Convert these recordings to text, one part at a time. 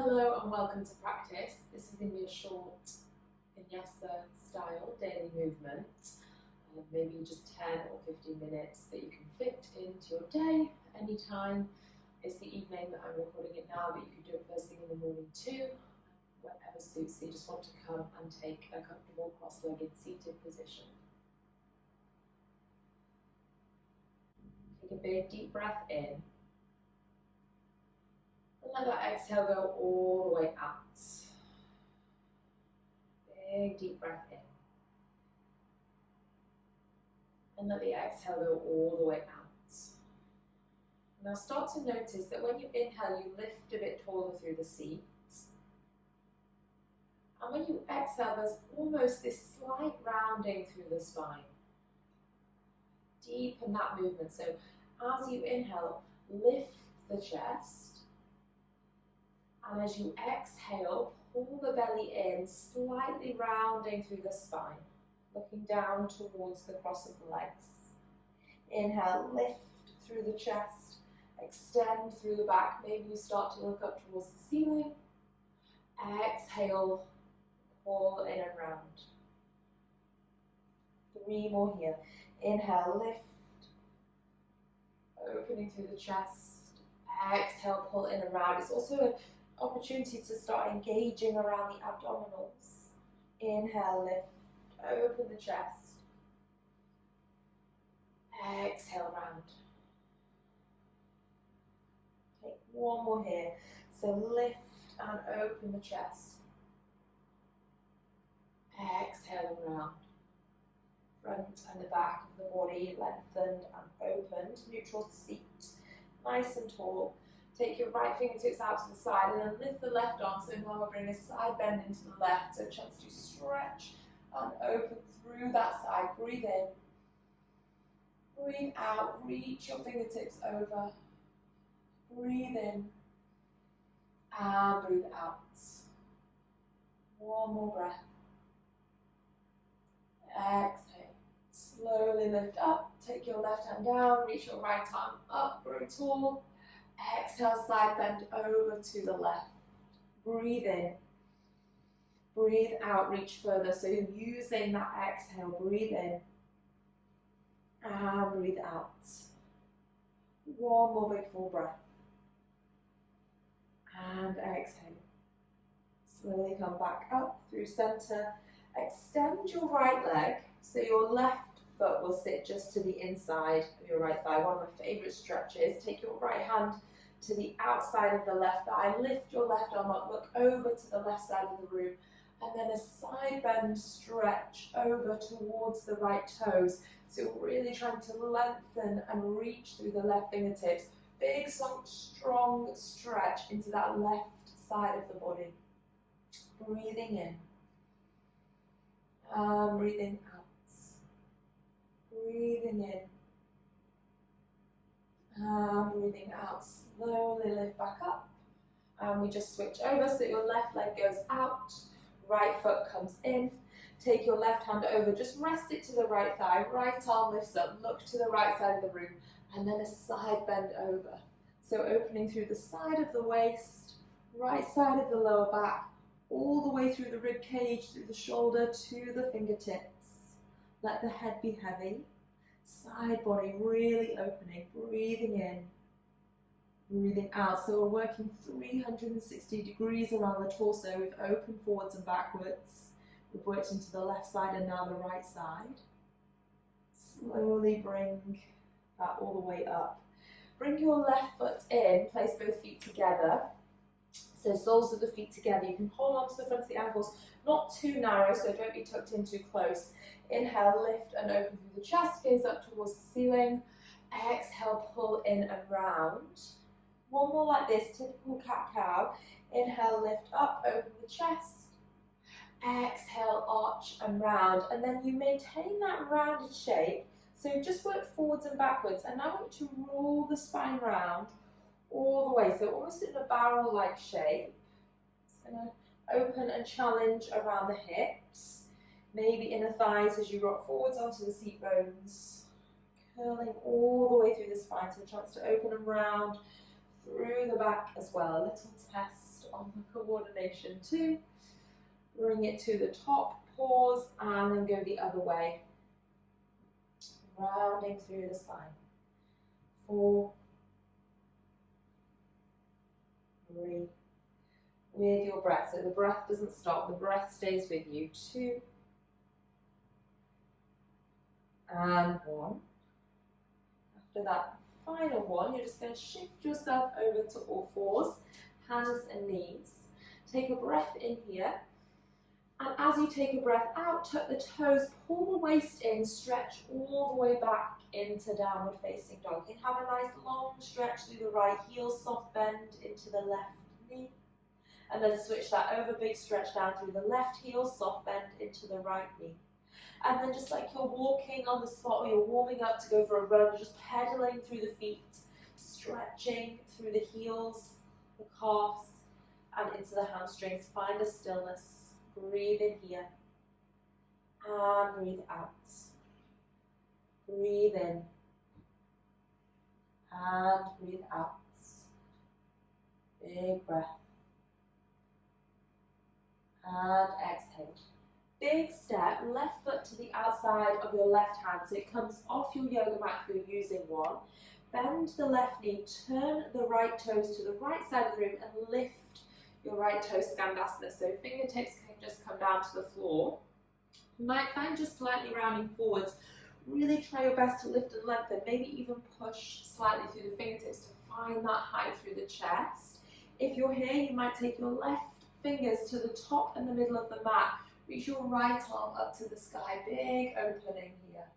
Hello and welcome to practice. This is going to be a short vinyasa style daily movement, maybe just 10 or 15 minutes that you can fit into your day anytime. It's the evening that I'm recording it now, but you could do it first thing in the morning too, whatever suits you. Just want to come and take a comfortable cross-legged seated position. Take a big deep breath in. And let that exhale go all the way out. Big deep breath in. And let the exhale go all the way out. Now start to notice that when you inhale, you lift a bit taller through the seat. And when you exhale, there's almost this slight rounding through the spine. Deepen that movement. So as you inhale, lift the chest. And as you exhale, pull the belly in, slightly rounding through the spine, looking down towards the cross of the legs. Inhale, lift through the chest, extend through the back. Maybe you start to look up towards the ceiling. Exhale, pull in and round. 3 more here. Inhale, lift, opening through the chest. Exhale, pull in and round. It's also an opportunity to start engaging around the abdominals. Inhale, lift, open the chest. Exhale, round. Take 1 more here. So lift and open the chest. Exhale and round. Front and the back of the body lengthened and opened. Neutral seat. Nice and tall. Take your right fingertips out to the side and then lift the left arm. So now we'll bring a side bend into the left. So a chance to stretch and open through that side. Breathe in. Breathe out. Reach your fingertips over. Breathe in. And breathe out. 1 more breath. Exhale. Slowly lift up. Take your left hand down. Reach your right arm up. Grow tall. Exhale, side bend over to the left. Breathe in. Breathe out, reach further. So you're using that exhale. Breathe in. And breathe out. 1 more big full breath. And exhale. Slowly come back up through center. Extend your right leg. So your left foot will sit just to the inside of your right thigh. One of my favorite stretches. Take your right hand to the outside of the left thigh. Lift your left arm up. Look over to the left side of the room. And then a side bend stretch over towards the right toes. So really trying to lengthen and reach through the left fingertips. Big, strong stretch into that left side of the body. Breathing in. And breathing out. Breathing in. And breathing out. Slowly lift back up. And we just switch over so your left leg goes out. Right foot comes in. Take your left hand over. Just rest it to the right thigh. Right arm lifts up. Look to the right side of the room. And then a side bend over. So opening through the side of the waist. Right side of the lower back. All the way through the rib cage. Through the shoulder to the fingertips. Let the head be heavy. Side body really opening, breathing in, breathing out. So we're working 360 degrees around the torso. We've opened forwards and backwards. We've worked into the left side and now the right side. Slowly bring that all the way up. Bring your left foot in, place both feet together. So soles of the feet together. You can hold on to the front of the ankles, not too narrow, so don't be tucked in too close. Inhale, lift and open through the chest, gaze up towards the ceiling. Exhale, pull in and round. 1 more like this, typical cat-cow. Inhale, lift up, open the chest. Exhale, arch and round. And then you maintain that rounded shape. So just work forwards and backwards. And now I want you to roll the spine round all the way. So almost in a barrel-like shape. Just going to open and challenge around the hips. Maybe inner thighs as you rock forwards onto the seat bones. Curling all the way through the spine. So a chance to open and round through the back as well. A little test on the coordination too. Bring it to the top, pause, and then go the other way. Rounding through the spine. 4, 3, with your breath. So the breath doesn't stop, the breath stays with you. 2, and 1. After that final one, you're just going to shift yourself over to all fours, hands and knees. Take a breath in here. And as you take a breath out, tuck the toes, pull the waist in, stretch all the way back into downward facing dog. You can have a nice long stretch through the right heel, soft bend into the left knee. And then switch that over, big stretch down through the left heel, soft bend into the right knee. And then just like you're walking on the spot or you're warming up to go for a run, you're just pedaling through the feet, stretching through the heels, the calves, and into the hamstrings. Find a stillness. Breathe in here. And breathe out. Breathe in. And breathe out. Big breath. And exhale. Big step, left foot to the outside of your left hand, so it comes off your yoga mat if you're using one. Bend the left knee, turn the right toes to the right side of the room and lift your right toes, Skandasana. So fingertips can just come down to the floor. You might find just slightly rounding forwards. Really try your best to lift and lengthen, maybe even push slightly through the fingertips to find that height through the chest. If you're here, you might take your left fingers to the top and the middle of the mat. Reach your right arm up to the sky, big opening here.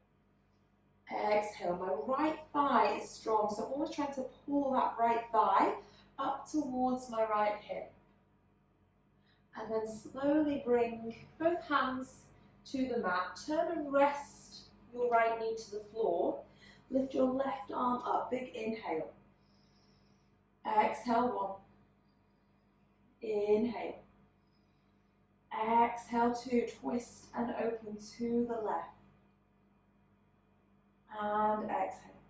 Exhale, my right thigh is strong, so I'm always trying to pull that right thigh up towards my right hip. And then slowly bring both hands to the mat. Turn and rest your right knee to the floor. Lift your left arm up, big inhale. Exhale, 1. Inhale. Exhale, 2, twist and open to the left. And exhale.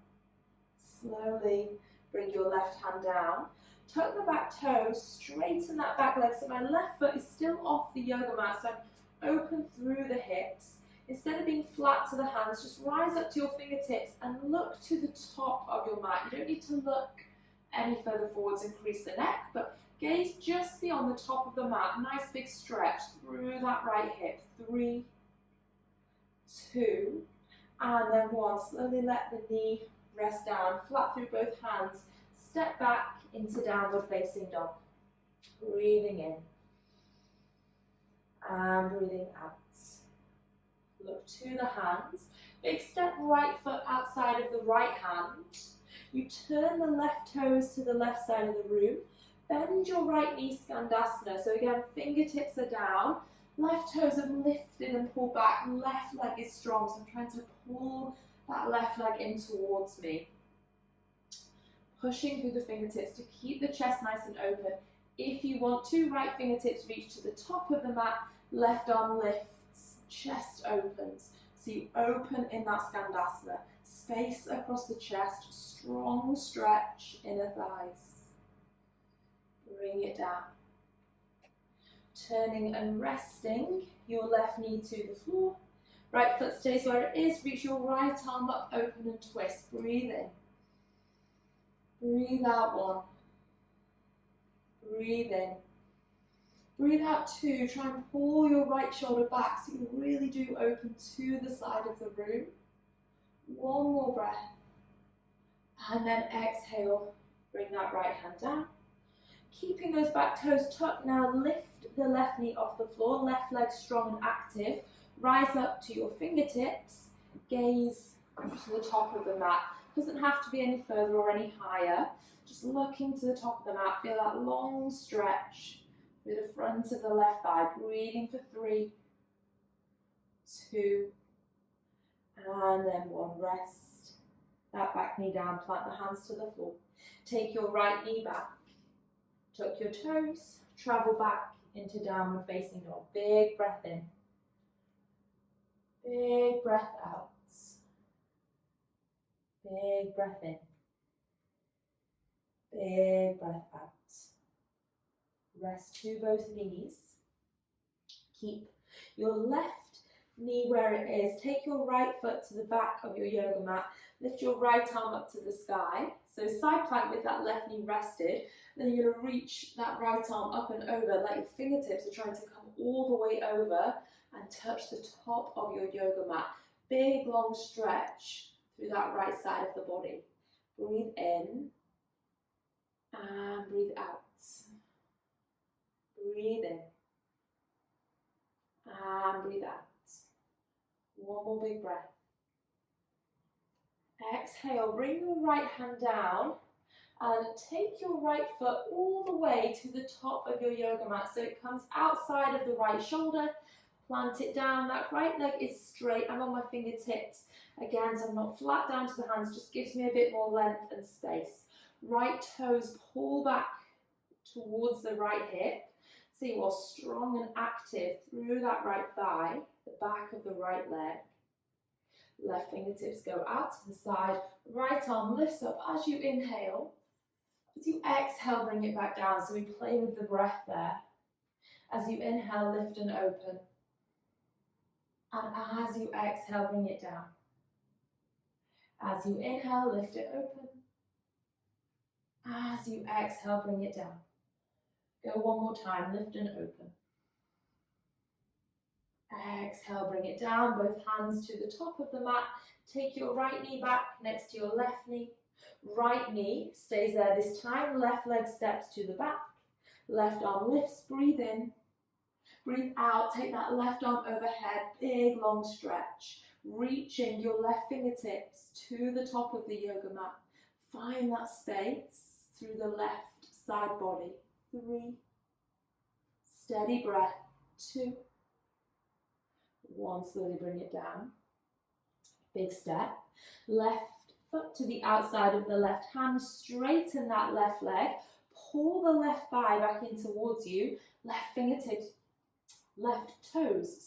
Slowly bring your left hand down. Tuck the back toes, straighten that back leg. So my left foot is still off the yoga mat, so I'm open through the hips. Instead of being flat to the hands, just rise up to your fingertips and look to the top of your mat. You don't need to look any further forwards and crease the neck, but gaze just beyond the top of the mat. Nice big stretch through that right hip. 3, 2, and then 1. Slowly let the knee rest down, flat through both hands. Step back into downward facing dog. Breathing in. And breathing out. Look to the hands. Big step right foot outside of the right hand. You turn the left toes to the left side of the room. Bend your right knee, Skandasana. So again, fingertips are down. Left toes are lifted and pulled back. Left leg is strong, so I'm trying to pull that left leg in towards me. Pushing through the fingertips to keep the chest nice and open. If you want to, right fingertips reach to the top of the mat. Left arm lifts, chest opens. So you open in that Skandasana. Space across the chest, strong stretch, inner thighs. Bring it down. Turning and resting your left knee to the floor. Right foot stays where it is. Reach your right arm up, open and twist. Breathe in. Breathe out, 1. Breathe in. Breathe out, 2. Try and pull your right shoulder back so you really do open to the side of the room. 1 more breath. And then exhale. Bring that right hand down. Keeping those back toes tucked now, lift the left knee off the floor. Left leg strong and active. Rise up to your fingertips. Gaze to the top of the mat. Doesn't have to be any further or any higher. Just looking to the top of the mat. Feel that long stretch through the front of the left thigh. Breathing for 3, 2, and then 1. Rest that back knee down. Plant the hands to the floor. Take your right knee back. Tuck your toes. Travel back into downward facing dog. Big breath in. Big breath out. Big breath in. Big breath out. Rest to both knees. Keep your left knee where it is. Take your right foot to the back of your yoga mat. Lift your right arm up to the sky. So side plank with that left knee rested. Then you're going to reach that right arm up and over, like your fingertips are trying to come all the way over and touch the top of your yoga mat. Big long stretch through that right side of the body. Breathe in and breathe out. Breathe in and breathe out. One more big breath. Exhale, bring your right hand down and take your right foot all the way to the top of your yoga mat so it comes outside of the right shoulder. Plant it down, that right leg is straight. I'm on my fingertips again, so I'm not flat down to the hands, just gives me a bit more length and space. Right toes pull back towards the right hip, so you are strong and active through that right thigh, the back of the right leg. Left fingertips go out to the side, right arm lifts up as you inhale. As you exhale, bring it back down, so we play with the breath there. As you inhale, lift and open. And as you exhale, bring it down. As you inhale, lift it open. As you exhale, bring it down. Go one more time, lift and open. Exhale, bring it down, both hands to the top of the mat. Take your right knee back next to your left knee. Right knee stays there this time, left leg steps to the back. Left arm lifts, breathe in. Breathe out, take that left arm overhead, big long stretch. Reaching your left fingertips to the top of the yoga mat. Find that space through the left side body. 3. Steady breath. 2. 1. Slowly bring it down. Big step. Left foot to the outside of the left hand. Straighten that left leg. Pull the left thigh back in towards you. Left fingertips, left toes,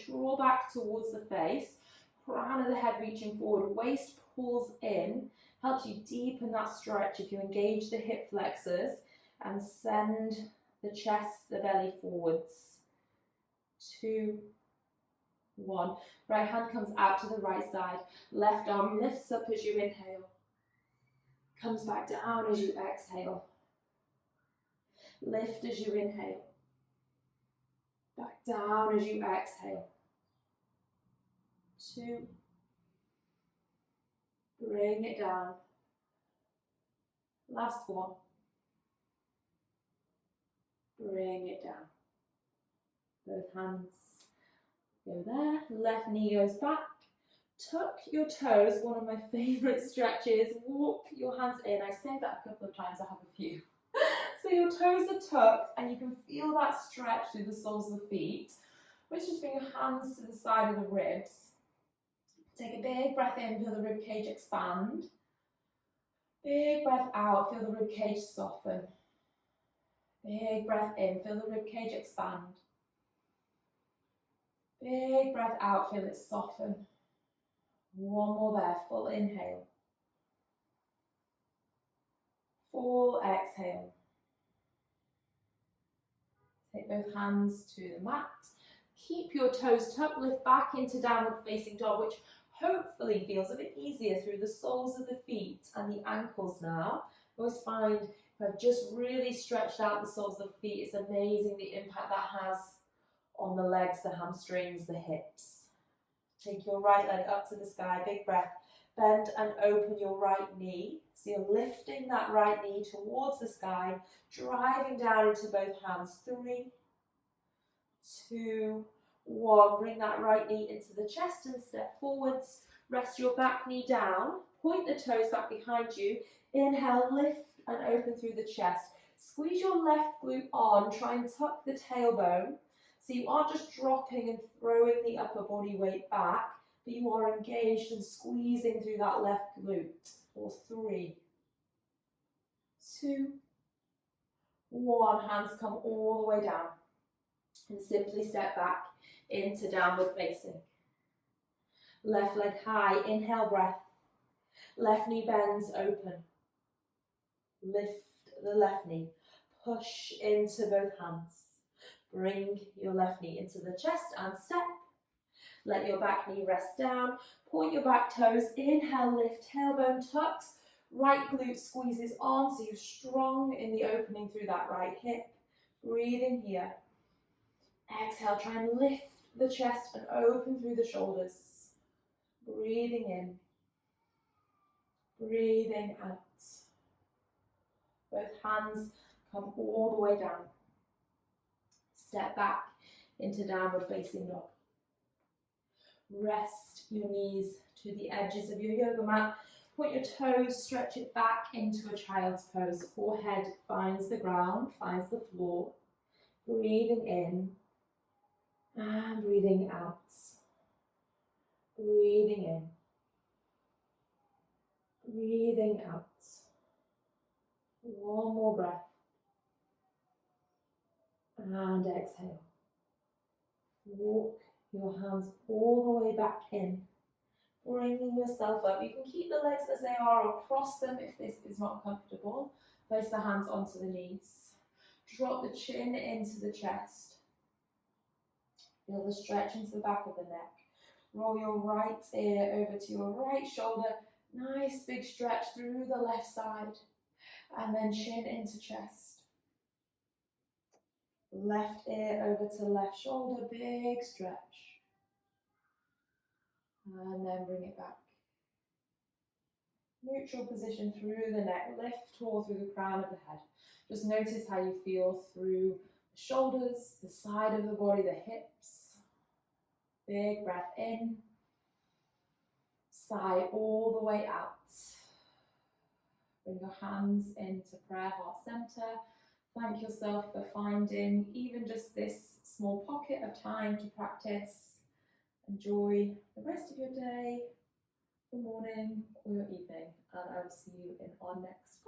draw back towards the face. Crown of the head reaching forward. Waist pulls in. Helps you deepen that stretch if you engage the hip flexors. And send the chest, the belly forwards. 2, 1. Right hand comes out to the right side. Left arm lifts up as you inhale. Comes back down as you exhale. Lift as you inhale. Back down as you exhale. 2. Bring it down. Last one. Bring it down. Both hands go there. Left knee goes back. Tuck your toes, one of my favourite stretches. Walk your hands in. I say that a couple of times, I have a few. So your toes are tucked and you can feel that stretch through the soles of the feet. Which just bring your hands to the side of the ribs. Take a big breath in, feel the ribcage expand. Big breath out, feel the ribcage soften. Big breath in, feel the ribcage expand. Big breath out, feel it soften. One more there, full inhale. Full exhale. Take both hands to the mat. Keep your toes tucked, lift back into downward facing dog, which hopefully feels a bit easier through the soles of the feet and the ankles now. I always find if I've just really stretched out the soles of the feet, it's amazing the impact that has on the legs, the hamstrings, the hips. Take your right leg up to the sky, big breath. Bend and open your right knee. So you're lifting that right knee towards the sky, driving down into both hands. 3, 2, 1. Bring that right knee into the chest and step forwards. Rest your back knee down. Point the toes back behind you. Inhale, lift and open through the chest. Squeeze your left glute on. Try and tuck the tailbone. So you aren't just dropping and throwing the upper body weight back, but you are engaged and squeezing through that left glute. For 3, 2, 1. Hands come all the way down. And simply step back into downward facing. Left leg high, inhale breath. Left knee bends open. Lift the left knee. push into both hands. Bring your left knee into the chest and step. Let your back knee rest down. Point your back toes. Inhale, lift, tailbone tucks. Right glute squeezes on, so you're strong in the opening through that right hip. Breathe in here. Exhale, try and lift the chest and open through the shoulders. Breathing in. Breathing out. Both hands come all the way down. Step back into downward facing dog. Rest your knees to the edges of your yoga mat. Point your toes, stretch it back into a child's pose. Forehead finds the ground, finds the floor. Breathing in and breathing out. Breathing in. Breathing out. One more breath. And exhale. Walk your hands all the way back in. Bringing yourself up. You can keep the legs as they are or cross them if this is not comfortable. Place the hands onto the knees. Drop the chin into the chest. Feel the stretch into the back of the neck. Roll your right ear over to your right shoulder. Nice big stretch through the left side. And then chin into chest. Left ear over to left shoulder. Big stretch. And then bring it back. Neutral position through the neck. Lift tall through the crown of the head. Just notice how you feel through the shoulders, the side of the body, the hips. Big breath in. Sigh all the way out. Bring your hands into prayer heart center. Thank yourself for finding even just this small pocket of time to practice. Enjoy the rest of your day, your morning or your evening, and I will see you in our next